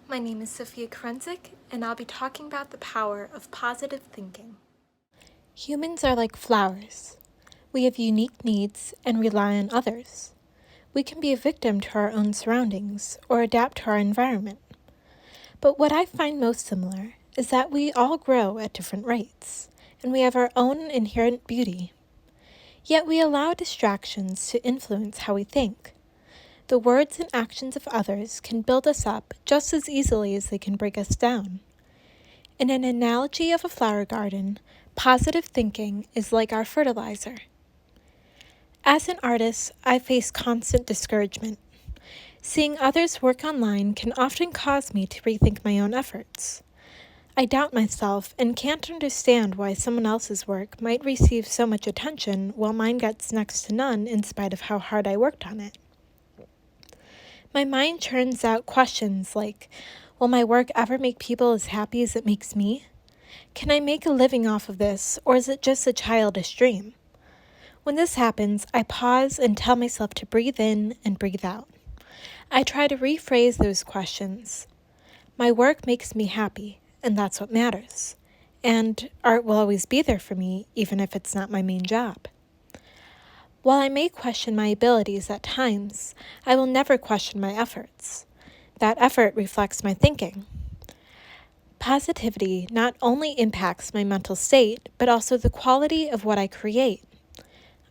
My name is Sophia Choronzuk, and I'll be talking about the power of positive thinking. Humans are like flowers. We have unique needs and rely on others. We can be a victim to our own surroundings or adapt to our environment. But what I find most similar is that we all grow at different rates, and we have our own inherent beauty. Yet we allow distractions to influence how we think. The words and actions of others can build us up just as easily as they can break us down. In an analogy of a flower garden, positive thinking is like our fertilizer. As an artist, I face constant discouragement. Seeing others work online can often cause me to rethink my own efforts. I doubt myself and can't understand why someone else's work might receive so much attention while mine gets next to none in spite of how hard I worked on it. My mind churns out questions like, will my work ever make people as happy as it makes me? Can I make a living off of this, or is it just a childish dream? When this happens, I pause and tell myself to breathe in and breathe out. I try to rephrase those questions. My work makes me happy, and that's what matters. And art will always be there for me, even if it's not my main job. While I may question my abilities at times, I will never question my efforts. That effort reflects my thinking. Positivity not only impacts my mental state, but also the quality of what I create.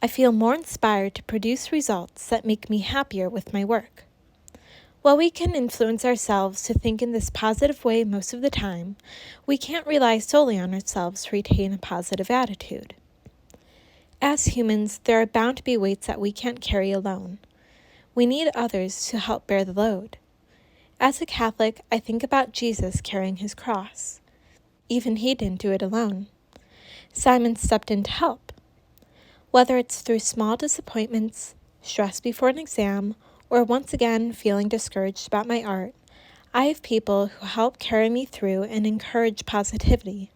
I feel more inspired to produce results that make me happier with my work. While we can influence ourselves to think in this positive way most of the time, we can't rely solely on ourselves to retain a positive attitude. As humans, there are bound to be weights that we can't carry alone. We need others to help bear the load. As a Catholic, I think about Jesus carrying his cross. Even he didn't do it alone. Simon stepped in to help. Whether it's through small disappointments, stress before an exam, or once again feeling discouraged about my art, I have people who help carry me through and encourage positivity.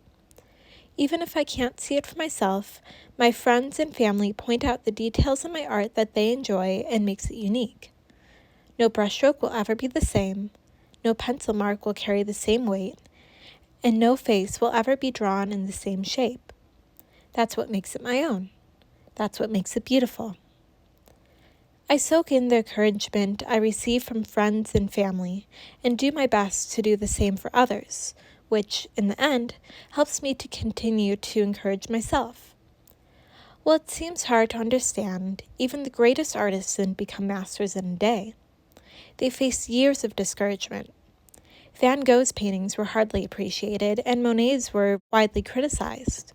Even if I can't see it for myself, my friends and family point out the details in my art that they enjoy and makes it unique. No brushstroke will ever be the same, no pencil mark will carry the same weight, and no face will ever be drawn in the same shape. That's what makes it my own. That's what makes it beautiful. I soak in the encouragement I receive from friends and family and do my best to do the same for others, which, in the end, helps me to continue to encourage myself. While it seems hard to understand, even the greatest artists didn't become masters in a day. They faced years of discouragement. Van Gogh's paintings were hardly appreciated, and Monet's were widely criticized.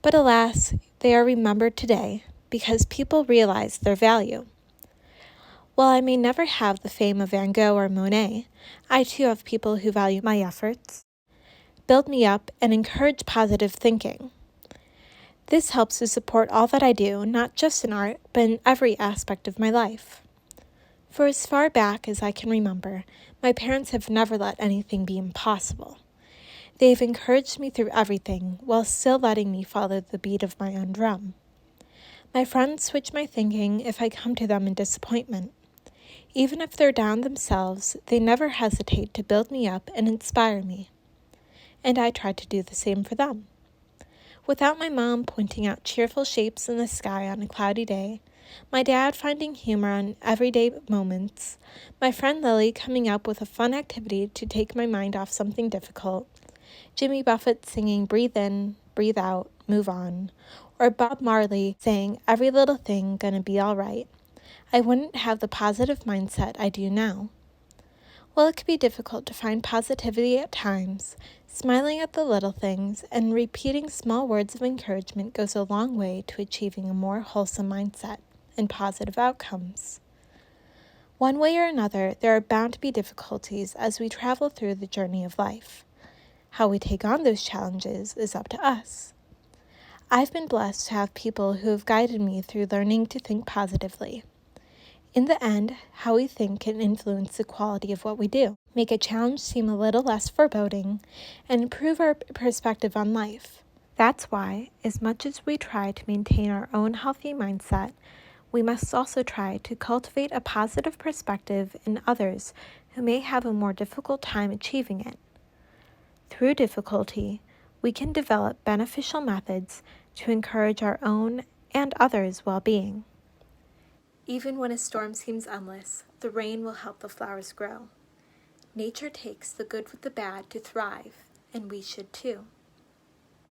But alas, they are remembered today because people realize their value. While I may never have the fame of Van Gogh or Monet, I too have people who value my efforts, build me up, and encourage positive thinking. This helps to support all that I do, not just in art, but in every aspect of my life. For as far back as I can remember, my parents have never let anything be impossible. They've encouraged me through everything, while still letting me follow the beat of my own drum. My friends switch my thinking if I come to them in disappointment. Even if they're down themselves, they never hesitate to build me up and inspire me. And I try to do the same for them. Without my mom pointing out cheerful shapes in the sky on a cloudy day, my dad finding humor on everyday moments, my friend Lily coming up with a fun activity to take my mind off something difficult, Jimmy Buffett singing "Breathe in, breathe out, move on," or Bob Marley saying "every little thing gonna be all right," I wouldn't have the positive mindset I do now. While it can be difficult to find positivity at times, smiling at the little things and repeating small words of encouragement goes a long way to achieving a more wholesome mindset and positive outcomes. One way or another, there are bound to be difficulties as we travel through the journey of life. How we take on those challenges is up to us. I've been blessed to have people who have guided me through learning to think positively. In the end, how we think can influence the quality of what we do, make a challenge seem a little less foreboding, and improve our perspective on life. That's why, as much as we try to maintain our own healthy mindset, we must also try to cultivate a positive perspective in others who may have a more difficult time achieving it. Through difficulty, we can develop beneficial methods to encourage our own and others' well-being. Even when a storm seems endless, the rain will help the flowers grow. Nature takes the good with the bad to thrive, and we should too.